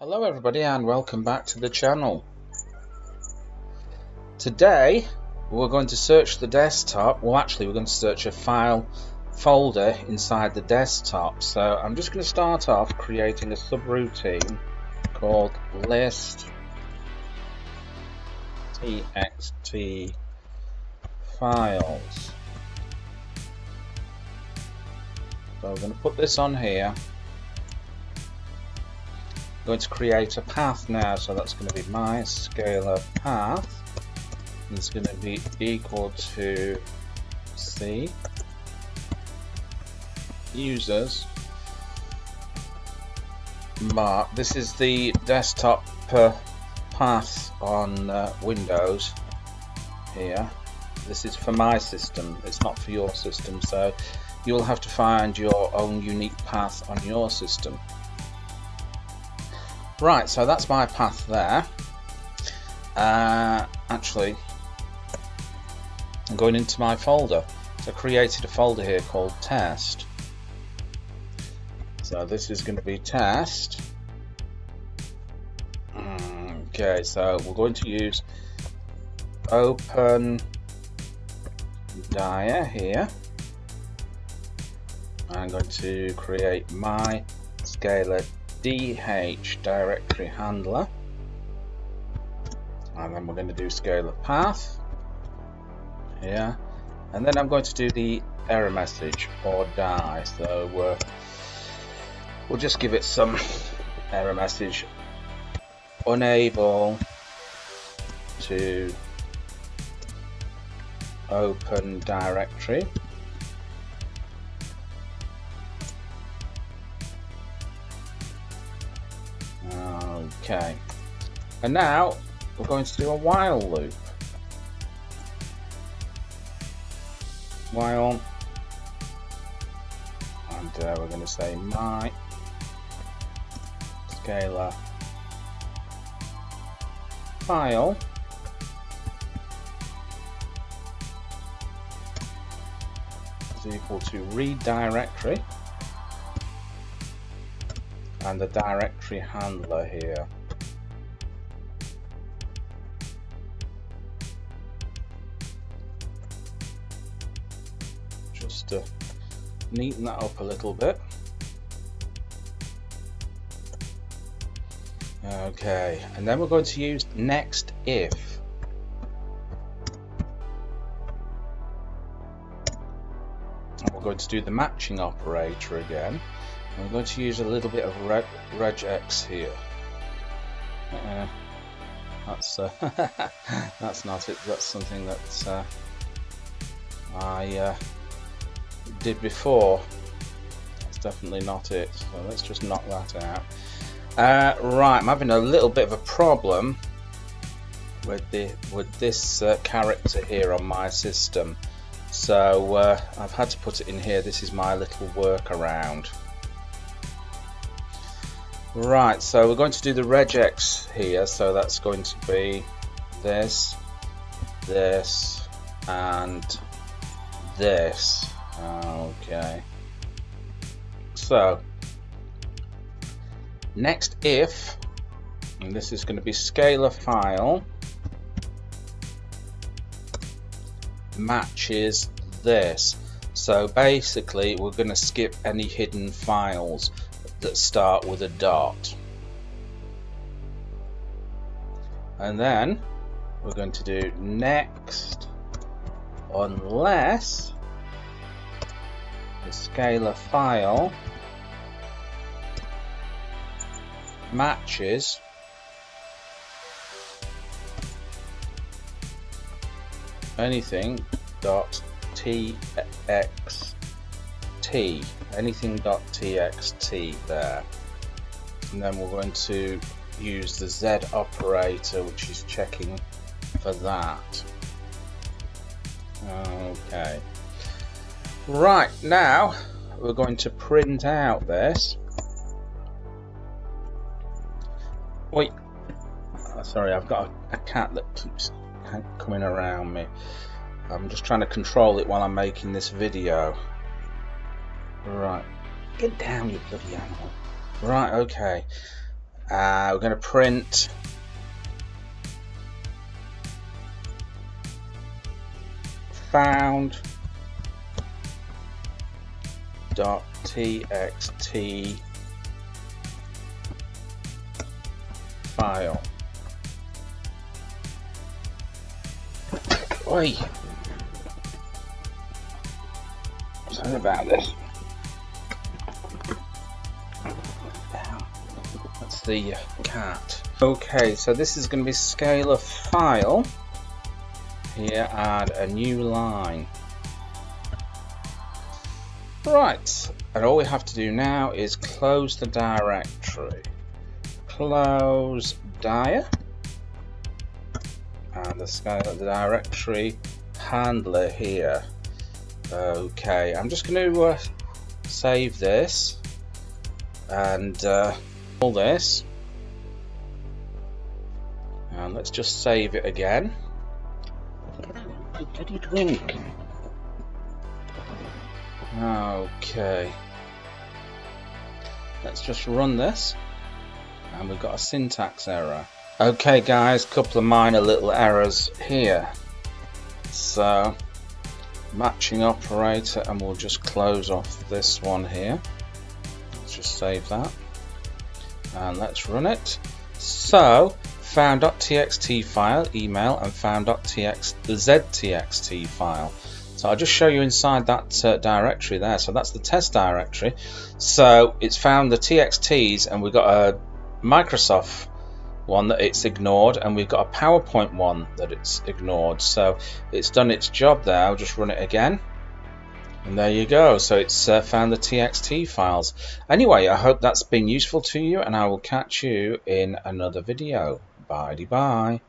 Hello everybody and welcome back to the channel. Today we're going to search the desktop. Well, actually we're going to search a file folder inside the desktop. So I'm just going to start off creating a subroutine called list txt files. So we're going to put this on here. I'm going to create a path now, so that's going to be my scalar path. And it's going to be equal to C users mark. This is the desktop path on Windows here. This is for my system, it's not for your system, so you'll have to find your own unique path on your system. Right, so that's my path there. Actually, I'm going into my folder. So I created a folder here called test. So this is going to be test. Okay, so we're going to use open dia here. I'm going to create my scalar DH directory handler, and then we're going to do scalar path here, and then I'm going to do the error message or die. So we'll just give it some error message: unable to open directory. Okay, and now we're going to do a while loop. While, and we're going to say my scalar file is equal to read directory, and the directory handler here. Just to neaten that up a little bit. Okay, and then we're going to use next if. And we're going to do the matching operator again. I'm going to use a little bit of Regex here. That's not it. That's something that I did before. That's definitely not it. So let's just knock that out. Right, I'm having a little bit of a problem with this character here on my system. So I've had to put it in here. This is my little workaround. Right, so we're going to do the regex here, so that's going to be this, this, and this. Okay. So, next if, and this is going to be scalar file, matches this. So basically, we're going to skip any hidden files that start with a dot, and then we're going to do next unless the scalar file matches anything dot txt, anything .txt there, and then we're going to use the Z operator, which is checking for that. Okay, right, now we're going to print out this. Wait, sorry, I've got a cat that keeps coming around me. I'm just trying to control it while I'm making this video. Right, get down, you bloody animal. Right, okay. We're going to print found.txt file. Oi! Sorry about this. That's the cat. Okay, so this is going to be scalar file. Here, add a new line. Right, and all we have to do now is close the directory. Close dir, and the scalar directory handler here. Okay, I'm just going to save this and all this, and let's just save it again. What did you drink? Okay, let's just run this, and we've got a syntax error. Okay guys, couple of minor little errors here. So matching operator, and we'll just close off this one here. Let's just save that and let's run it. So found.txt file, email, and found.ztxt file. So I'll just show you inside that directory there. So that's the test directory. So it's found the TXTs, and we've got a Microsoft one that it's ignored, and we've got a PowerPoint one that it's ignored. So it's done its job there. I'll just run it again, and there you go. So it's found the TXT files. Anyway, I hope that's been useful to you, and I will catch you in another video. Bye-bye.